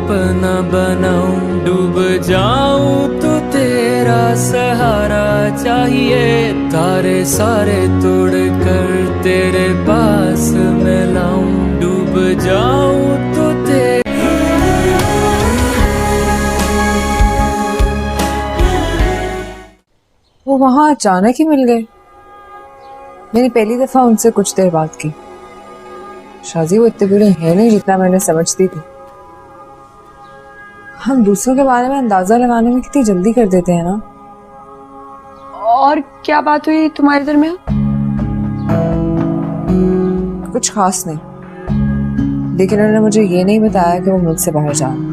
अपना बनाऊं, डूब जाऊं तो तेरा सहारा चाहिए, तारे सारे तोड़ कर तेरे पास मैं लाऊं, डूब जाऊं तो वो वहां अचानक ही मिल गए। मैंने पहली दफा उनसे कुछ देर बात की। शाजी वो इतने बुरे हैं नहीं जितना मैंने समझती थी। हम दूसरों के बारे में अंदाजा लगाने में कितनी जल्दी कर देते हैं ना। और क्या बात हुई तुम्हारे दरमियान? कुछ खास नहीं, लेकिन उन्होंने मुझे ये नहीं बताया कि वो मुझसे बाहर जा रहे।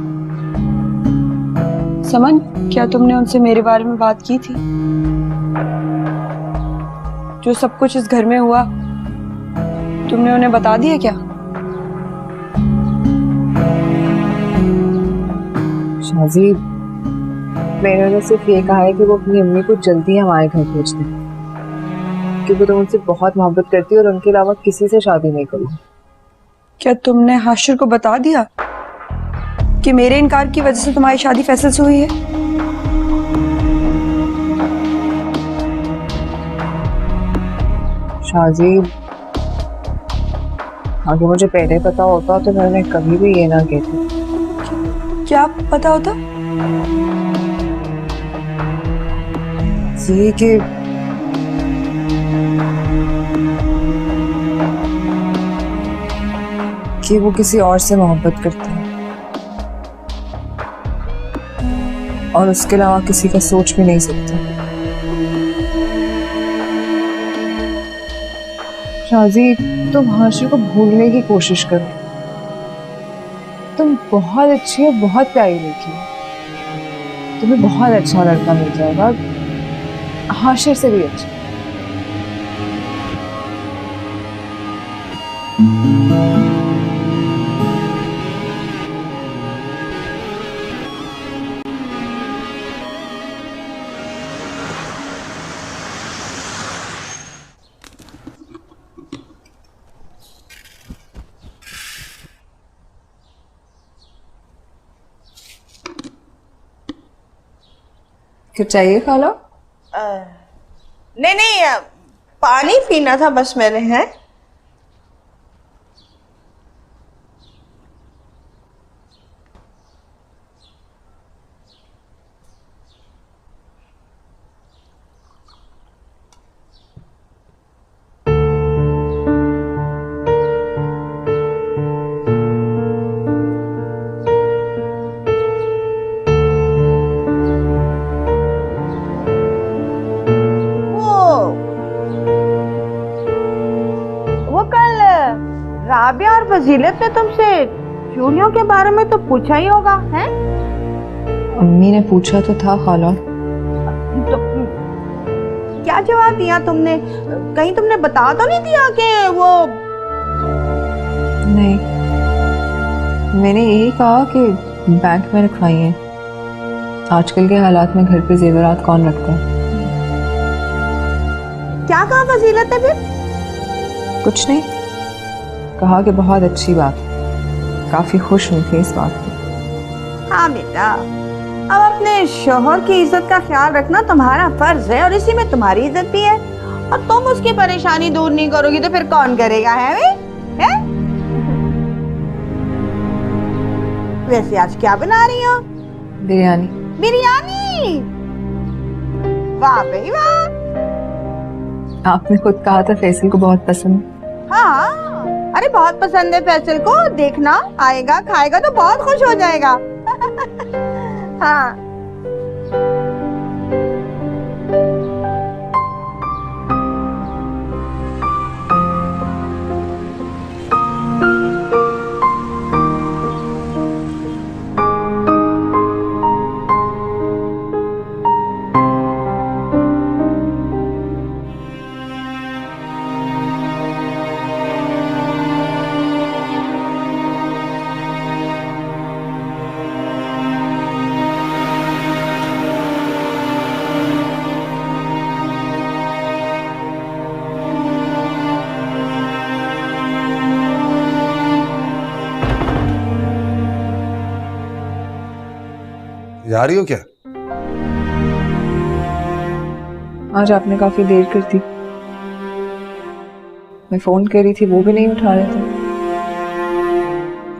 समन, क्या तुमने उनसे मेरे बारे में बात की थी? जो सब कुछ इस घर में हुआ तुमने उन्हें बता दिया क्या? शाजी, मैंने उन्हें सिर्फ ये कहा है कि वो अपनी अम्मी को जल्दी हमारे घर भेज दें, क्योंकि वो तो मुझसे बहुत मोहब्बत करती है और उनके अलावा किसी से शादी नहीं करूँगी। क्या तुमने हाशिर को बता दिया कि मेरे इनकार की वजह से तुम्हारी शादी फैसल से हुई है? शाजी, अगर मुझे पहले पता होता तो मैं उन्हें कभी भी ये ना कहती। क्या पता होता? ये कि वो किसी और से मोहब्बत करते हैं और उसके अलावा किसी का सोच भी नहीं सकते। शाजी, तुम हाशिर को भूलने की कोशिश करो। तुम बहुत अच्छी और बहुत प्यारी लड़की हो। तुम्हें बहुत अच्छा लड़का मिल जाएगा, हाशिर से भी अच्छा। कुछ चाहिए खा लो? नहीं नहीं, पानी पीना था बस मैंने। हैं? राबिया और फजीलत ने तुमसे चूड़ियों के बारे में तो पूछा ही होगा, हैं? अम्मी ने पूछा तो था खाला। तो क्या जवाब दिया तुमने? कहीं तुमने बता तो नहीं दिया कि वो? नहीं, मैंने यही कहा कि बैंक में रखवाई है। आजकल के हालात में घर पे जेवरात कौन रखता है। क्या कहा फजीलत ने फिर? कुछ नहीं, कहा कि बहुत अच्छी बात, काफी खुश हुई थी इस बात की। हाँ बेटा, अब अपने शोहर की इज्जत का ख्याल रखना तुम्हारा फर्ज है और इसी में तुम्हारी इज्जत भी है। और तुम उसकी परेशानी दूर नहीं करोगी तो फिर कौन करेगा, है वे? है? वैसे आज क्या बना रही हो? बिरयानी। बिरयानी? वाह भाई वाह। आपने खुद कहा था फैसल को बहुत पसंद। हाँ, अरे बहुत पसंद है फैसल को। देखना, आएगा खाएगा तो बहुत खुश हो जाएगा। हाँ। जा रही हो क्या? आज आपने काफी देर कर दी। मैं फोन कर रही थी, वो भी नहीं उठा रहे थे।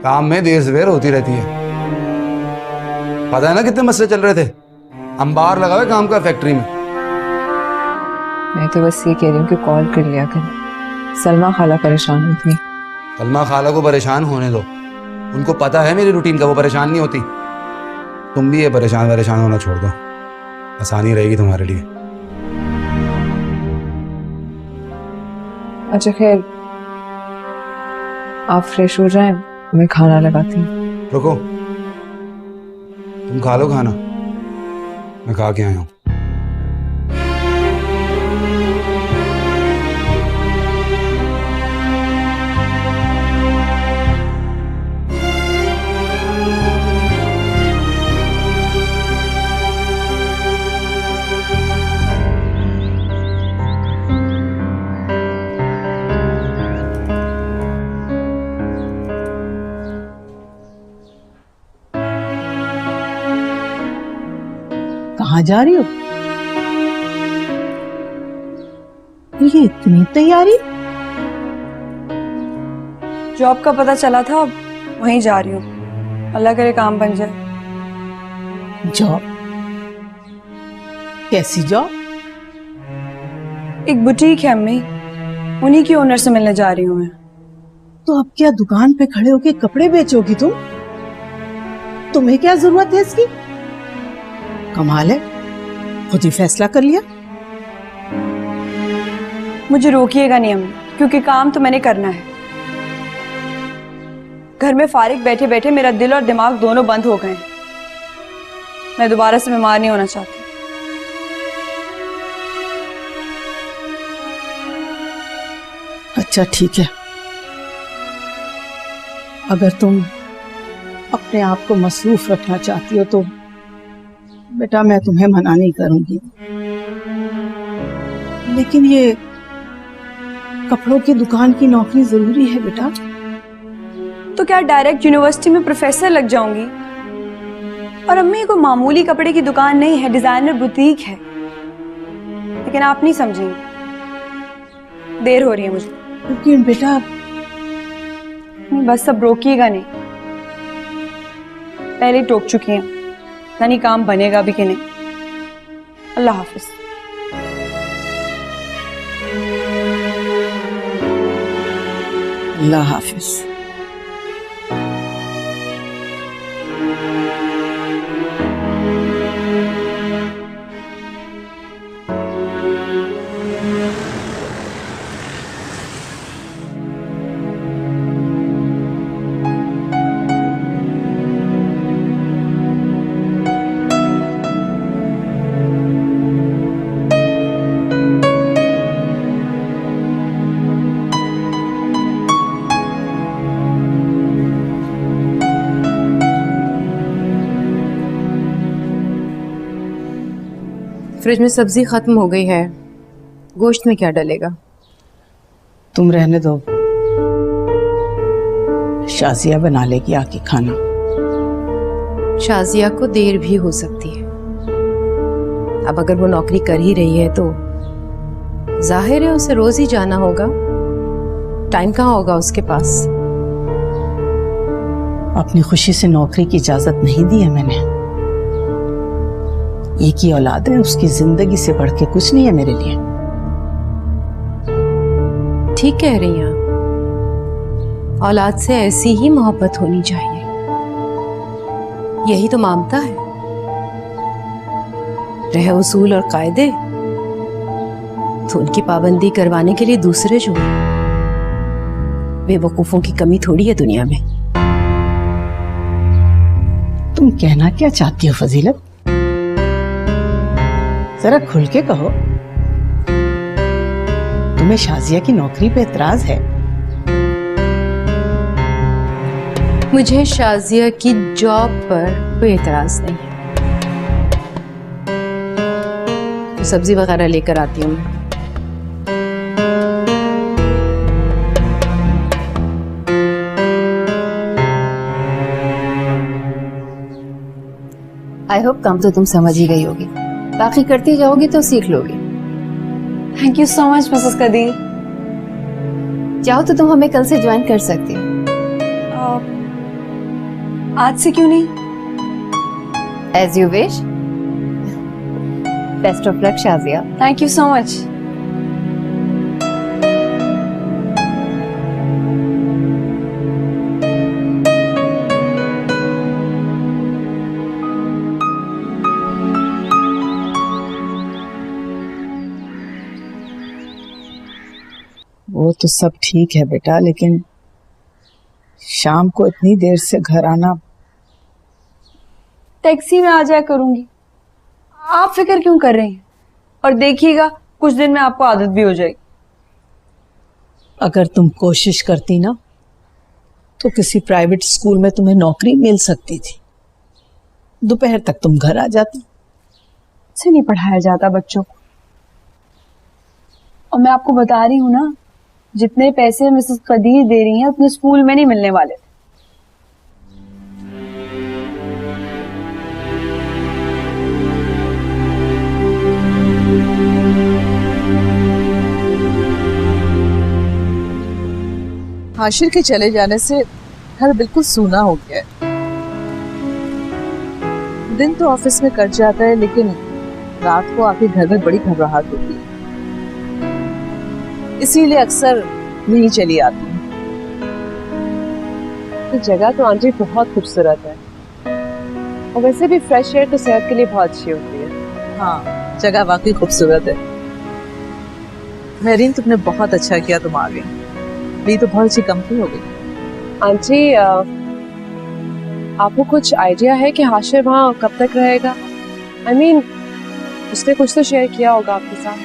काम में देर सवेर होती रहती है, पता है ना कितने मसले चल रहे थे। अंबार लगा हुआ काम का फैक्ट्री में। मैं तो बस ये कह रही हूँ कि कॉल कर लिया कर। सलमा खाला परेशान होती है। सलमा खाला को परेशान होने दो, उनको पता है मेरी रूटीन का, वो परेशान नहीं होती। तुम भी ये परेशान होना छोड़ दो, आसानी रहेगी तुम्हारे लिए। अच्छा खैर, आप फ्रेश हो जाएं, मैं खाना लगाती हूँ। रुको, तुम खा लो खाना, मैं खा के आया हूँ। कहाँ जा रही हो? ये इतनी तैयारी? जॉब का पता चला था, अब वहीं जा रही हूँ। अल्लाह करे काम बन जाए। जॉब? कैसी जॉब? एक बुटीक है अम्मी, उन्हीं की ओनर से मिलने जा रही हूँ मैं। तो अब क्या दुकान पे खड़े होके कपड़े बेचोगी तुम? तुम्हें क्या जरूरत है इसकी? कमाल है, खुद ही फैसला कर लिया। मुझे रोकिएगा नहीं अम्मी, क्योंकि काम तो मैंने करना है। घर में फारिग बैठे बैठे मेरा दिल और दिमाग दोनों बंद हो गए। मैं दोबारा से बीमार नहीं होना चाहती। अच्छा ठीक है, अगर तुम अपने आप को मसरूफ रखना चाहती हो तो बेटा मैं तुम्हें मना नहीं करूंगी, लेकिन ये कपड़ों की दुकान की नौकरी जरूरी है बेटा। तो क्या डायरेक्ट यूनिवर्सिटी में प्रोफेसर लग जाऊंगी? और अम्मी को मामूली कपड़े की दुकान नहीं है, डिजाइनर बुटीक है। लेकिन आप नहीं समझेंगे, देर हो रही है मुझे। लेकिन बेटा नहीं, बस अब रोकिएगा नहीं, पहले ही टोक चुकी हैं। नहीं काम बनेगा भी कि नहीं। अल्लाह हाफिज। अल्लाह हाफिज। फ्रिज में सब्जी खत्म हो गई है, गोश्त में क्या डलेगा? तुम रहने दो, शाजिया बना लेगी आके खाना। शाजिया को देर भी हो सकती है। अब अगर वो नौकरी कर ही रही है तो जाहिर है उसे रोज ही जाना होगा, टाइम कहाँ होगा उसके पास। अपनी खुशी से नौकरी की इजाजत नहीं दी है मैंने। एक ही औलाद है, उसकी जिंदगी से बढ़ के कुछ नहीं है मेरे लिए। ठीक कह रही हैं, औलाद से ऐसी ही मोहब्बत होनी चाहिए, यही तो ममता है। रहे उसूल और कायदे तो उनकी पाबंदी करवाने के लिए दूसरे जो हैं, बेवकूफों की कमी थोड़ी है दुनिया में। तुम कहना क्या चाहती हो फजीलत? जरा खुल के कहो। तुम्हें शाजिया की नौकरी पे एतराज है? मुझे शाजिया की जॉब पर कोई एतराज नहीं है। तो सब्जी वगैरह लेकर आती हूँ मैं। आई होप काम तो तुम समझ ही गई होगी, बाकी करती जाओगी तो सीख लोगी। Thank you so much Mrs Qadeer. चाहो तो तुम हमें कल से ज्वाइन कर सकती हो। आज से क्यों नहीं? As you wish. Best of luck Shazia. Thank you so much. वो तो सब ठीक है बेटा, लेकिन शाम को इतनी देर से घर आना। टैक्सी में आ जाया करूंगी, आप फिक्र क्यों कर रही हैं? और देखिएगा कुछ दिन में आपको आदत भी हो जाएगी। अगर तुम कोशिश करती ना तो किसी प्राइवेट स्कूल में तुम्हें नौकरी मिल सकती थी, दोपहर तक तुम घर आ जाती। से नहीं पढ़ाया जाता बच्चों को। और मैं आपको बता रही हूँ ना, जितने पैसे मिसेस कदीर दे रही हैं उतने स्कूल में नहीं मिलने वाले। हाशिर के चले जाने से घर बिल्कुल सूना हो गया है। दिन तो ऑफिस में कट जाता है, लेकिन रात को आके घर में बड़ी घबराहट होती है, इसीलिए अक्सर नहीं चली आती हूँ। तो जगह तो आंटी बहुत खूबसूरत है, और वैसे भी फ्रेश एयर तो सेहत के लिए बहुत अच्छी होती है। हाँ, जगह वाकई खूबसूरत है। मेरीन, तुमने बहुत अच्छा किया तुम आ गई, ये तो बहुत अच्छी कंपनी हो गई। आंटी, आपको कुछ आइडिया है कि हाशिर वहाँ कब तक रहेगा? I mean, उसने कुछ तो शेयर किया होगा आपके साथ।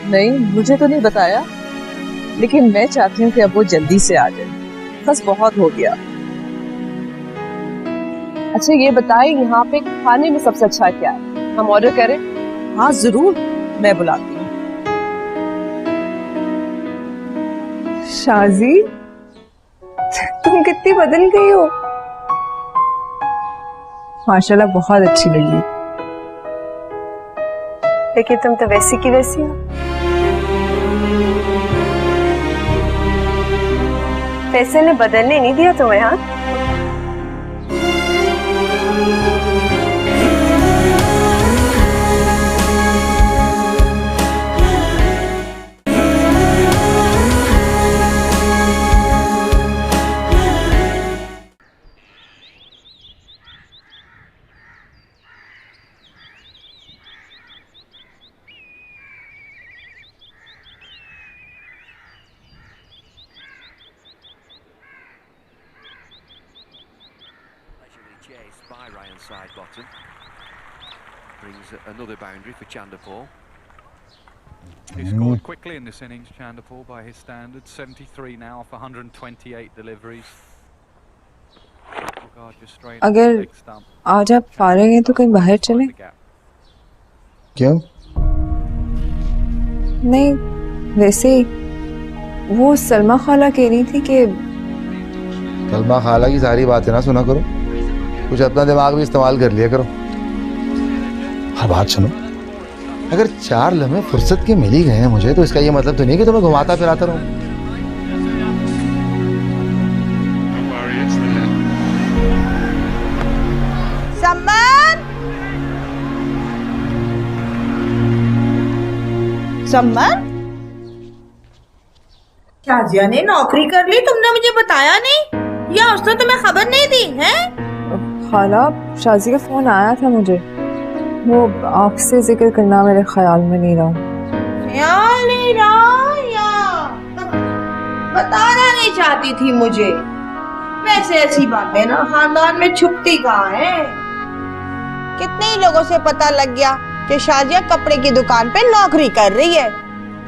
नहीं, मुझे तो नहीं बताया, लेकिन मैं चाहती हूँ कि अब वो जल्दी से आ जाए, बस बहुत हो गया। अच्छा ये बताएं, यहाँ पे खाने में सबसे अच्छा क्या है? हम ऑर्डर करें? हाँ जरूर, मैं बुलाती हूँ। शाजी, तुम कितनी बदल गई हो। माशाल्लाह बहुत अच्छी लगी, लेकिन तुम तो वैसी की वैसी हो। पैसे ने बदलने नहीं दिया तुम्हें। हाँ, by Ryan Sidebottom. Brings another boundary for Chanderpaul. He scored quickly in this innings, Chanderpaul, by his standards. 73 now off 128 deliveries. अगर आज आप फारिग हैं तो कहीं बाहर चलें? क्यों? नहीं, वैसे ही। वो सलमा खाला कह रही थी कि सलमा खाला की सारी बातें ना सुना करो, कुछ अपना दिमाग भी इस्तेमाल कर लिया करो। हर बात सुनो, अगर 4 लम्हे फुर्सत के मिल ही गए हैं मुझे, तो इसका ये मतलब तो नहीं कि तुम्हें घुमाता फिराता रहूं। सम्मन, शाजिया ने नौकरी कर ली, तुमने मुझे बताया नहीं, या उसने तुम्हें खबर नहीं दी है? खाला, शाजी का फोन आया था मुझे, वो आपसे जिक्र करना मेरे ख्याल में नहीं रहा। ख्याल नहीं रहा या बताना नहीं चाहती थी मुझे? वैसे ऐसी बातें ना खानदान में छुपती कहाँ है। कितने ही लोगों से पता लग गया कि शाजिया कपड़े की दुकान पे नौकरी कर रही है।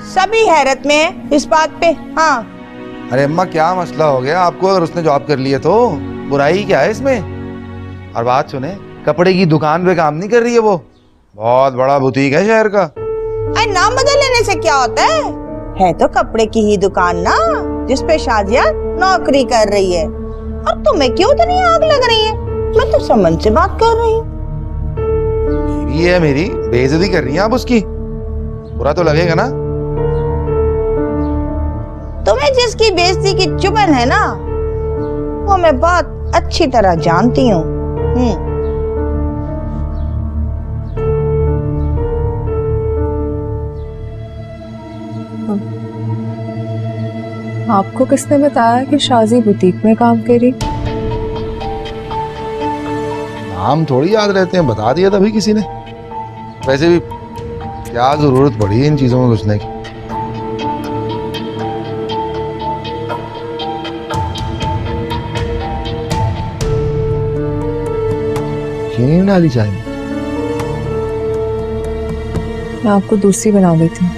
सभी हैरत में है इस बात पे। हाँ, अरे अम्मा, क्या मसला हो गया आपको? अगर उसने जॉब कर ली है तो बुराई क्या है इसमें? और बात सुने, कपड़े की दुकान पे काम नहीं कर रही है, वो बहुत बड़ा बुटीक है शहर का। अरे नाम बदल लेने से क्या होता है तो कपड़े की ही दुकान ना, जिसपे शाजिया नौकरी कर रही है। और तुम्हें क्यों इतनी आग लग रही है? मैं तो समन से बात कर रही हूँ। बीवी है मेरी, बेइज्जती कर रही हैं आप उसकी, बुरा तो लगेगा ना। तुम्हें जिसकी बेइज्जती की चुभन है ना, वो मैं बहुत अच्छी तरह जानती हूँ। आपको किसने बताया कि शाजी बुटीक में काम करी? नाम थोड़ी याद रहते हैं, बता दिया तभी किसी ने। वैसे भी क्या जरूरत पड़ी है इन चीजों में घुसने की। चीनी डाली चाय में? मैं आपको दूसरी बना देती हूँ।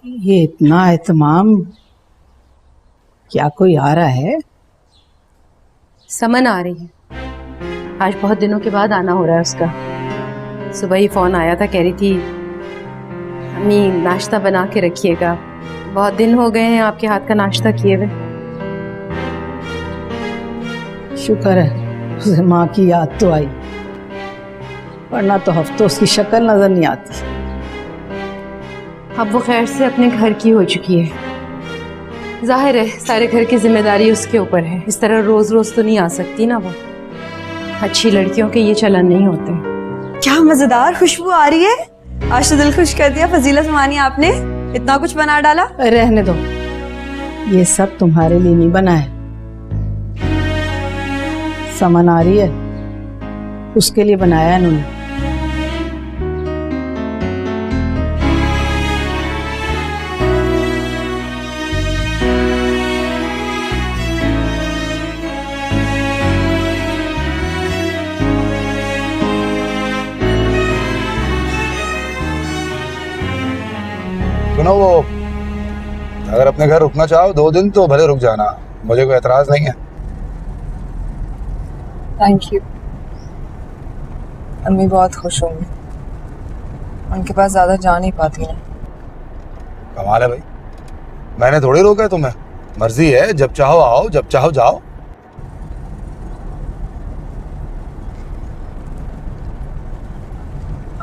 ये इतना एहतमाम, क्या कोई आ रहा है? समन आ रही है, आज बहुत दिनों के बाद आना हो रहा है उसका। सुबह ही फोन आया था, कह रही थी अम्मी नाश्ता बना के रखिएगा, बहुत दिन हो गए हैं आपके हाथ का नाश्ता किए हुए। शुक्र है उसे माँ की याद तो आई, वरना तो हफ्तों उसकी शक्ल नजर नहीं आती। अब वो खैर से अपने घर की हो चुकी है, जाहिर है सारे घर की जिम्मेदारी उसके ऊपर है, इस तरह रोज रोज तो नहीं आ सकती ना वो। अच्छी लड़कियों के ये चलन नहीं होते। क्या मजेदार खुशबू आ रही है, आज तो दिल खुश कर दिया फजीलत मानी आपने, इतना कुछ बना डाला। रहने दो, ये सब तुम्हारे लिए नहीं बना है। समन आ रही है, उसके लिए बनाया है इन्होंने। सुनो, वो अगर अपने घर रुकना चाहो 2 दिन तो भले रुक जाना, मुझे कोई एतराज नहीं है। Thank you. अम्मी बहुत खुश होंगी, उनके पास ज्यादा जा नहीं पाती ना। कमाल है भाई, मैंने थोड़ी रोका है तुम्हें, मर्जी है, जब चाहो आओ, जब चाहो जाओ।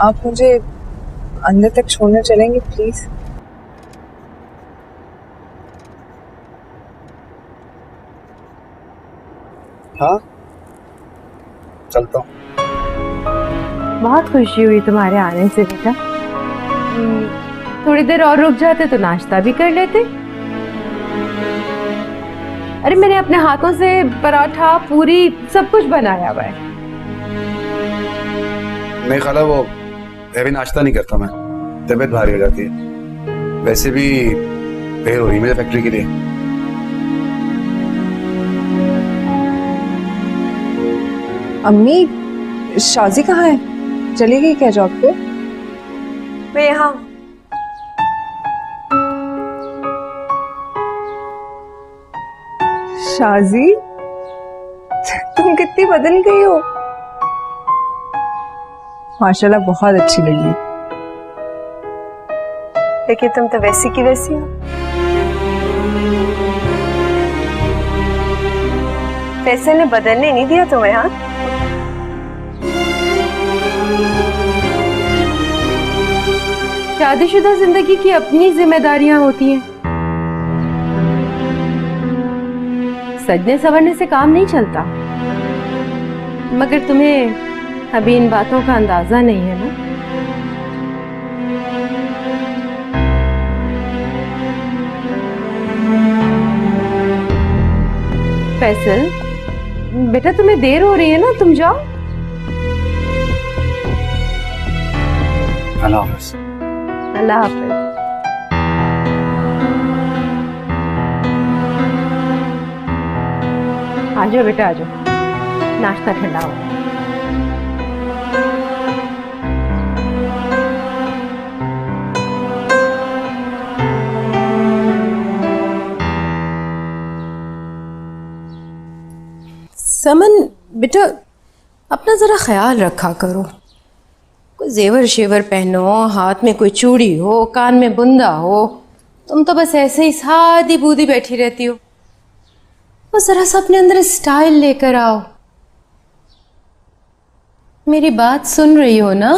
आप मुझे अंदर तक छोड़ने चलेंगे प्लीज? हाँ चलता हूँ। बहुत खुशी हुई तुम्हारे आने से बेटा, थोड़ी देर और रुक जाते तो नाश्ता भी कर लेते। अरे मैंने अपने हाथों से पराठा पूरी सब कुछ बनाया हुआ है। नहीं खाला, वो हैवी नाश्ता नहीं करता मैं, तबीयत भारी हो जाती है। वैसे भी देर हो रही मेरे फैक्ट्री के लिए। अम्मी, शाजी कहाँ है? चली गई क्या जॉब पे? मैं यहाँ। शाजी, तुम कितनी बदल गई हो। माशाल्लाह बहुत अच्छी लगी। लेकिन तुम तो वैसी की वैसी हो। फैसल ने बदलने नहीं दिया तुम्हें? हाँ, शादीशुदा जिंदगी की अपनी जिम्मेदारियां होती हैं। सजने संवरने से काम नहीं चलता। मगर तुम्हें अभी इन बातों का अंदाजा नहीं है ना? फैसल बेटा, तुम्हें देर हो रही है ना, तुम जाओ। अल्लाह हाफ़िज़। अल्लाह हाफ़िज़। आ जाओ बेटा, आ जाओ, नाश्ता ठंडा हो। समन बेटा, अपना जरा ख्याल रखा करो। कोई जेवर शेवर पहनो, हाथ में कोई चूड़ी हो, कान में बुंदा हो। तुम तो बस ऐसे ही सादी बूदी बैठी रहती हो। वो जरा सा अपने अंदर स्टाइल लेकर आओ। मेरी बात सुन रही हो ना?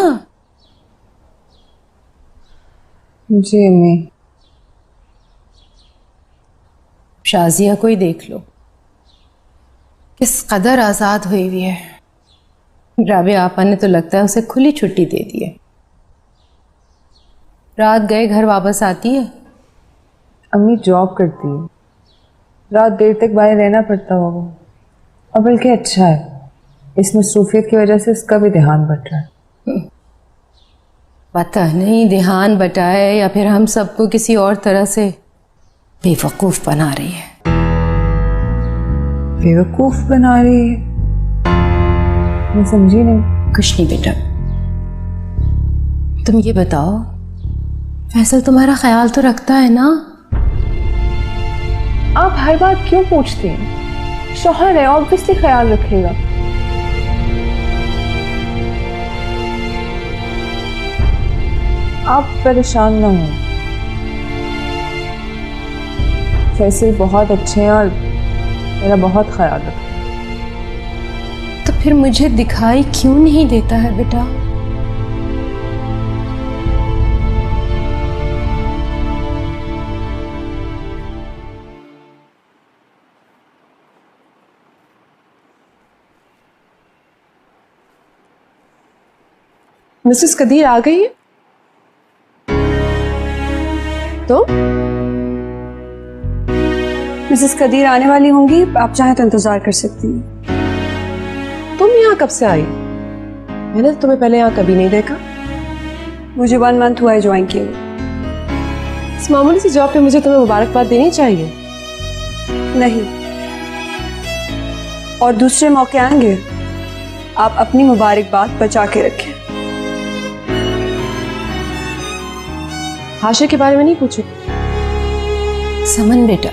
जी अम्मी। शाजिया को ही देख लो, किस कदर आज़ाद हुई हुई है। राबिया आपा ने तो लगता है उसे खुली छुट्टी दे दी है। रात गए घर वापस आती है। अम्मी जॉब करती है, रात देर तक बाहर रहना पड़ता होगा। और बल्कि अच्छा है, इस मसरूफियत की वजह से इसका भी ध्यान बट रहा है। पता नहीं ध्यान बटाए या फिर हम सबको किसी और तरह से बेवकूफ़ बना रही है। बेवकूफ़ बना रही है? मैं समझी नहीं। कुछ नहीं बेटा, तुम ये बताओ, फैसल तुम्हारा ख्याल तो रखता है ना? आप हर बात क्यों पूछते हैं? शौहर है, ऑब्वियसली ख्याल रखेगा। आप परेशान ना हो, फैसल बहुत अच्छे हैं और मेरा बहुत ख्याल रखते हैं। तो फिर मुझे दिखाई क्यों नहीं देता है बेटा? मिसेस कदीर आ गई है? तो मिसेस कदीर आने वाली होंगी, आप चाहें तो इंतजार कर सकती हैं। तुम यहाँ कब से आई? मैंने तो तुम्हें पहले यहाँ कभी नहीं देखा। मुझे 1 मंथ हुआ है ज्वाइन किए हुए। इस मामूली सी जॉब पे मुझे तुम्हें मुबारकबाद देनी चाहिए। नहीं, और दूसरे मौके आएंगे, आप अपनी मुबारकबाद बचा के रखें। हाशिर के बारे में नहीं पूछो। समन बेटा,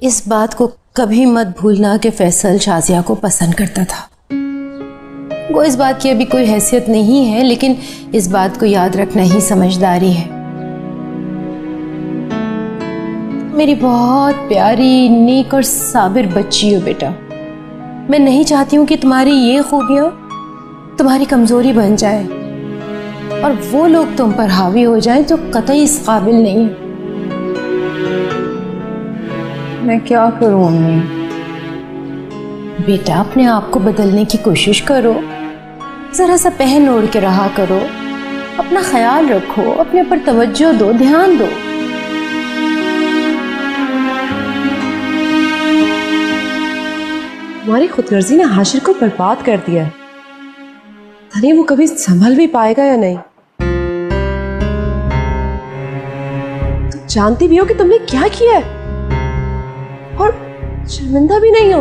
इस बात को कभी मत भूलना कि फैसल शाजिया को पसंद करता था। वो इस बात की अभी कोई हैसियत नहीं है, लेकिन इस बात को याद रखना ही समझदारी है। मेरी बहुत प्यारी, नेक और साबिर बच्ची हो बेटा। मैं नहीं चाहती हूँ कि तुम्हारी ये खूबियाँ तुम्हारी कमजोरी बन जाए और वो लोग तुम पर हावी हो जाएं जो कतई इस काबिल नहीं है। मैं क्या करूं अम्मी? बेटा, अपने आप को बदलने की कोशिश करो। जरा सा पहन ओढ़ के रहा करो। अपना ख्याल रखो, अपने पर तवज्जो दो, ध्यान दो। हमारी खुदगर्जी ने हाशिर को बर्बाद कर दिया है। नहीं वो कभी संभल भी पाएगा या नहीं। जानती भी हो कि तुमने क्या किया है और शर्मिंदा भी नहीं हो।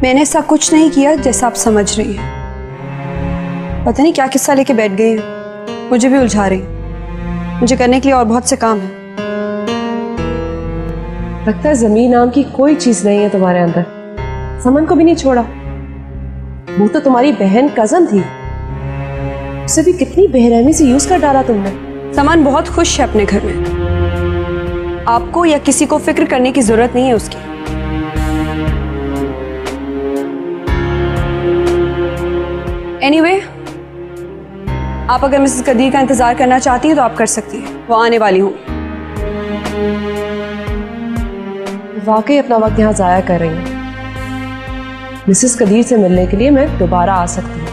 मैंने ऐसा कुछ नहीं किया जैसा आप समझ रही हैं। पता नहीं क्या किस्सा लेके बैठ गई हैं, मुझे भी उलझा रही हैं। मुझे करने के लिए और बहुत से काम है। लगता है जमीन नाम की कोई चीज नहीं है तुम्हारे अंदर। समन को भी नहीं छोड़ा। वो तो तुम्हारी बहन कजन थी, उसे भी कितनी बेरहमी से यूज कर डाला तुमने। समान बहुत खुश है अपने घर में। आपको या किसी को फिक्र करने की जरूरत नहीं है उसकी। एनीवे, आप अगर मिसेस कदीर का इंतजार करना चाहती हैं तो आप कर सकती हैं। वो आने वाली हूँ। वाकई अपना वक्त यहाँ जाया कर रही हूँ। मिसेस कदीर से मिलने के लिए मैं दोबारा आ सकती हूँ।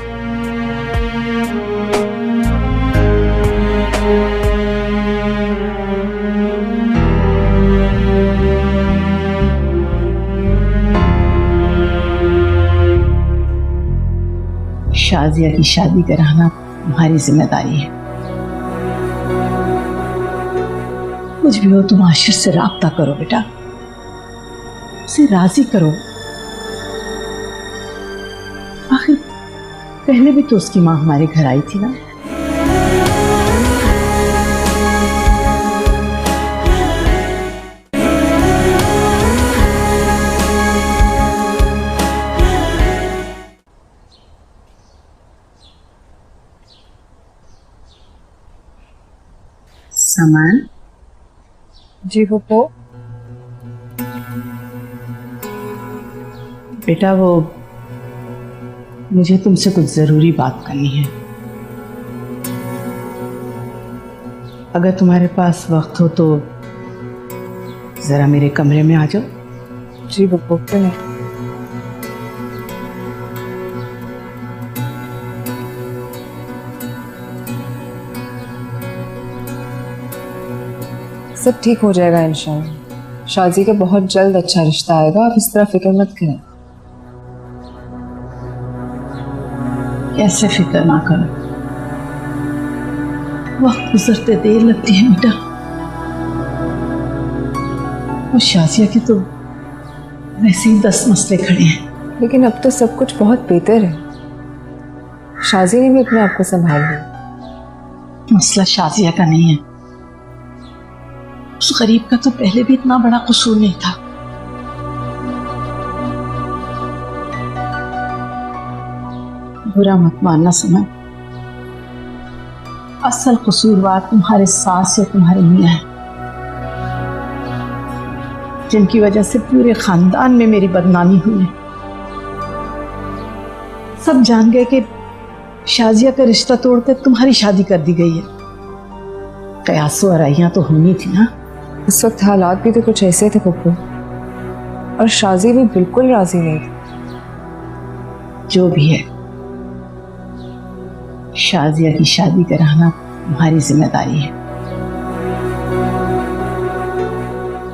शाजिया की शादी कराना तुम्हारी जिम्मेदारी है। कुछ भी हो तुम आशिर से राब्ता करो बेटा, उसे राजी करो। आखिर पहले भी तो उसकी माँ हमारे घर आई थी ना। समान जी फूफो। बेटा वो मुझे तुमसे कुछ जरूरी बात करनी है। अगर तुम्हारे पास वक्त हो तो जरा मेरे कमरे में आ जाओ। जी फूफो, क्यों नहीं। सब ठीक हो जाएगा इंशाल्लाह। शाजी का बहुत जल्द अच्छा रिश्ता आएगा, आप इस तरह फिक्र मत करें। कैसे फिक्र ना करो, वक्त गुजरते देर लगती है बेटा। और शाजिया के तो वैसे ही 10 मसले खड़े हैं। लेकिन अब तो सब कुछ बहुत बेहतर है। शाजी ने भी अपने आप को संभाल लिया। मसला शाजिया का नहीं है, उस गरीब का तो पहले भी इतना बड़ा कसूर नहीं था। बुरा मत मानना समय, असल कसूरवार तुम्हारे सास या तुम्हारे मियां हैं, जिनकी वजह से पूरे खानदान में मेरी बदनामी हुई है। सब जान गए कि शाजिया का रिश्ता तोड़कर तुम्हारी शादी कर दी गई है। कयासो आराइयां तो होनी थी ना। इस वक्त हालात भी तो कुछ ऐसे थे पप्पू, और शाजी भी बिल्कुल राजी नहीं थी। जो भी है, शाजिया की शादी कराना तुम्हारी जिम्मेदारी है।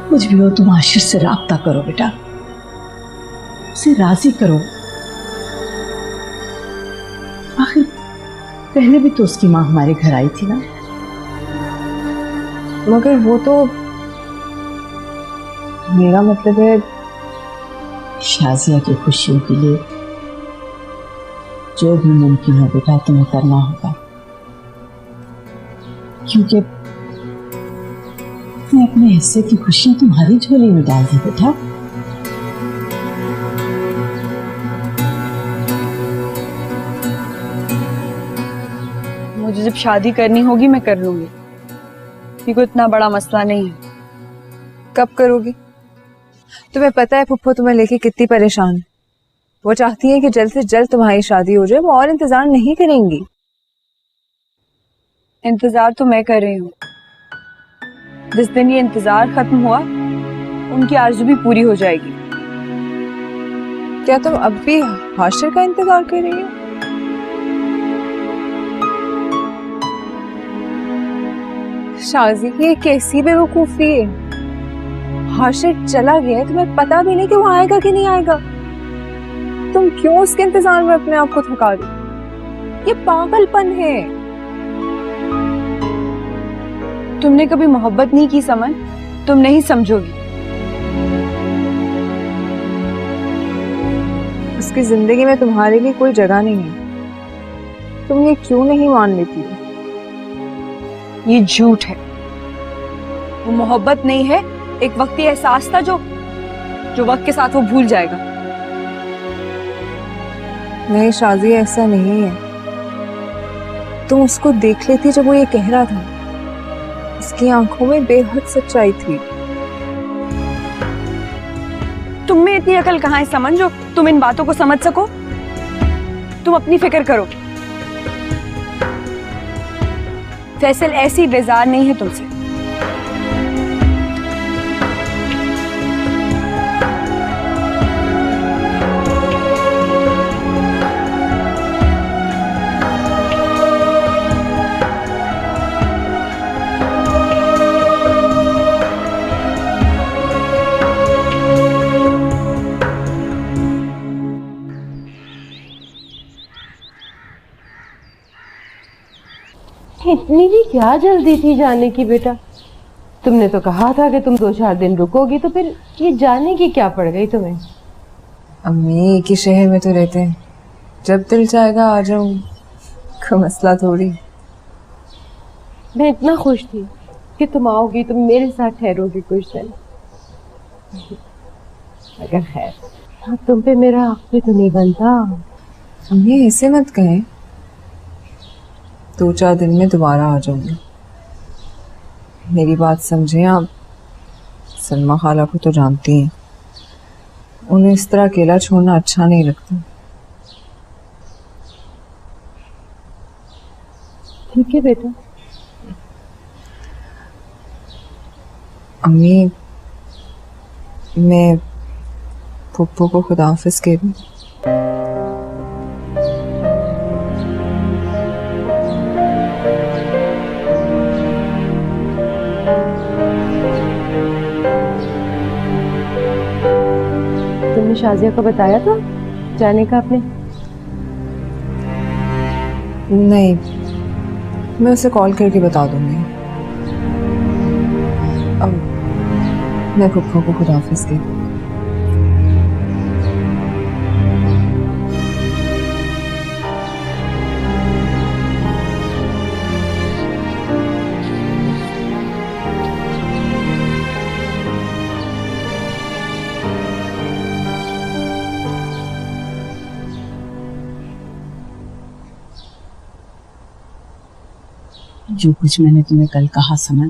कुछ भी हो तुम आशिर से राब्ता करो बेटा, उसे राजी करो। आखिर पहले भी तो उसकी माँ हमारे घर आई थी ना। मगर वो तो, मेरा मतलब है शाजिया की खुशियों के लिए जो भी मुमकिन हो बेटा तुम्हें करना होगा, क्योंकि मैं अपने हिस्से की खुशियां तुम्हारी झोली में डाल दी बेटा। मुझे जब शादी करनी होगी मैं कर लूंगी, क्योंकि इतना बड़ा मसला नहीं है। कब करोगी? तुम्हें पता है फुप्पो तुम्हें लेके कितनी परेशान है। वो चाहती है कि जल्द से जल्द तुम्हारी शादी हो जाए, वो और इंतजार नहीं करेंगी। इंतजार तो मैं कर रही हूँ। जिस दिन ये इंतजार खत्म हुआ, उनकी आरज़ू भी पूरी हो जाएगी। क्या तुम अब भी हाशिर का इंतजार कर रही हो? शाजी की ये कैसी बेवकूफी है। हाशिर चला गया है, तुम्हें पता भी नहीं कि वो आएगा कि नहीं आएगा। तुम क्यों उसके इंतजार में अपने आप को थका रही? ये पागलपन है। तुमने कभी मोहब्बत नहीं की समन, तुम नहीं समझोगी। उसकी जिंदगी में तुम्हारे लिए कोई जगह नहीं है। तुम ये क्यों नहीं मान लेती? ये झूठ है। वो मोहब्बत नहीं है, एक वक्ती एहसास था जो वक्त के साथ वो भूल जाएगा। नहीं शाजी, ऐसा नहीं है। तुम उसको देख लेती जब वो ये कह रहा था। उसकी आंखों में बेहद सच्चाई थी। तुम में इतनी अकल कहाँ है समन जो तुम इन बातों को समझ सको? तुम अपनी फिक्र करो। फैसल ऐसी बेजार नहीं है तुमसे। इतनी भी क्या जल्दी थी जाने की बेटा? तुमने तो कहा था कि तुम 2-4 दिन रुकोगी, तो फिर ये जाने की क्या पड़ गई तुम्हें? अम्मी एक ही शहर में तो रहते हैं, जब दिल चाहेगा आ जाऊं, कोई मसला थोड़ी। मैं इतना खुश थी कि तुम आओगी, तुम मेरे साथ ठहरोगी कुछ दिन। अगर खैर अब तुम पे मेरा हक भी तो नहीं बनता। अम्मी ऐसे मत कहें, 2-4 दिन में दोबारा आ जाऊंगी। मेरी बात समझें आप। सलमा खाला को तो जानती हैं, उन्हें इस तरह अकेला छोड़ना अच्छा नहीं लगता। ठीक है बेटा। अम्मी मैं पप्पू को खुदाफिज कह दूं। तुमने शाजिया को बताया था जाने का अपने? नहीं, मैं उसे कॉल करके बता दूंगी। अब मैं पप्पू को खुदाफिज कह दूं। जो कुछ मैंने तुम्हें कल कहा समझ,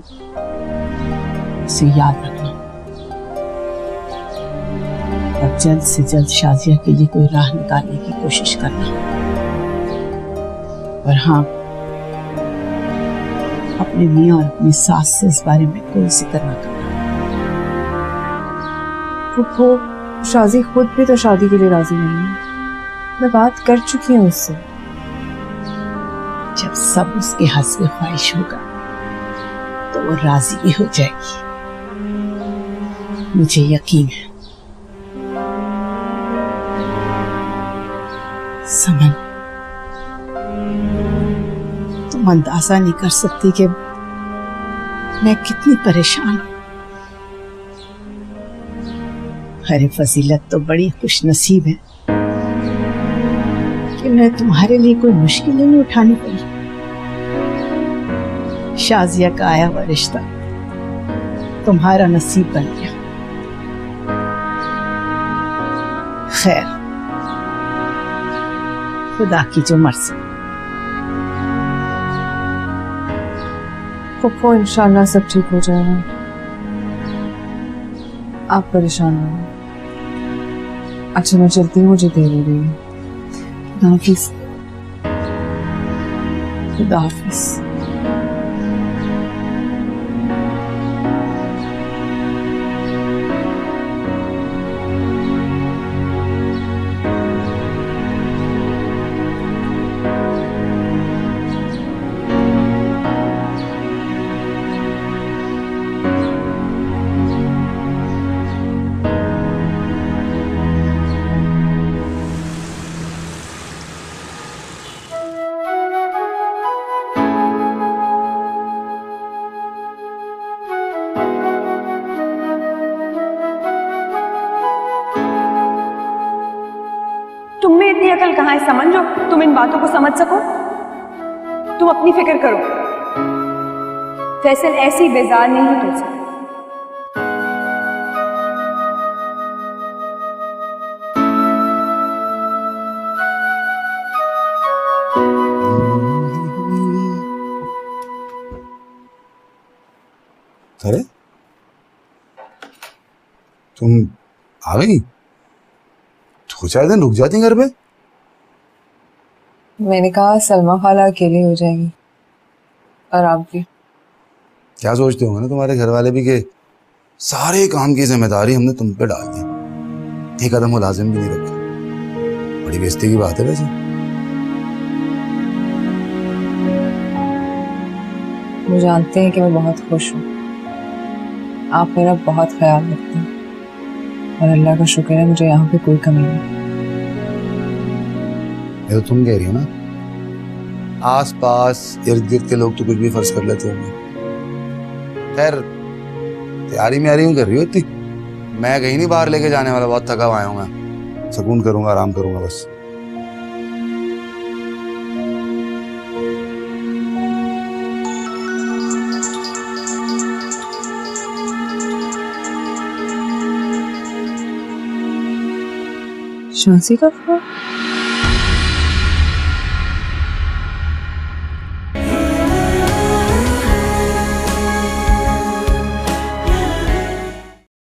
उसे याद रखना और जल्द से जल्द शाजिया के लिए कोई राह निकालने की कोशिश करना। और हाँ, अपने मियाँ और अपनी सास से इस बारे में कोई जिक्र न करना। फुप्पो, शाजी खुद भी तो शादी के लिए राजी नहीं है। मैं बात कर चुकी हूँ उससे। जब सब उसके हस्बे ख्वाहिश होगा तो वो राजी भी हो जाएगी, मुझे यकीन है। समन, तुम अंदाजा नहीं कर सकती कि मैं कितनी परेशान हूं। अरे फजीलत तो बड़ी खुशनसीब है कि मैं तुम्हारे लिए कोई मुश्किलें नहीं उठानी पड़ी। शाजिया का आया हुआ रिश्ता तुम्हारा नसीब बन गया। खैर, खुदा की जो मर्जी। पप्पू, इंशाल्लाह सब ठीक हो जाएगा। आप परेशान हो। अच्छा मैं चलती हूँ, मुझे देर हो रही है। खुदा हाफिज। खुदा हाफिज। समझो, तुम इन बातों को समझ सको। तुम अपनी फिक्र करो, फैसल ऐसी बेजार नहीं तुमसे। अरे तुम आ गई? दो चार दिन रुक जाती घर पे। मैंने कहा सलमा खाला अकेली हो जाएंगी, और आप भी। क्या सोचते होंगे ना तुम्हारे घर वाले भी कि सारे काम की जिम्मेदारी हमने तुम पे डाल दी, एक कदम मुलाजिम भी नहीं रखा। बड़ी बेइज्जती की बात है वैसे। वो जानते हैं कि मैं बहुत खुश हूँ, आप मेरा बहुत ख्याल रखते हैं, और अल्लाह का शुक्र है मुझे यहाँ पे कोई कमी नहीं। ये तो तुम कह रही हो ना, आस पास इर्द गिर्द के लोग तो कुछ भी फर्ज कर लेते होंगे। खैर तैयारी में यूं कर रही हो इतनी। मैं कहीं नहीं बाहर लेके जाने वाला, बहुत थका हुआ आया हूं मैं। सुकून करूंगा, आराम करूंगा बस। शांसी का फोन?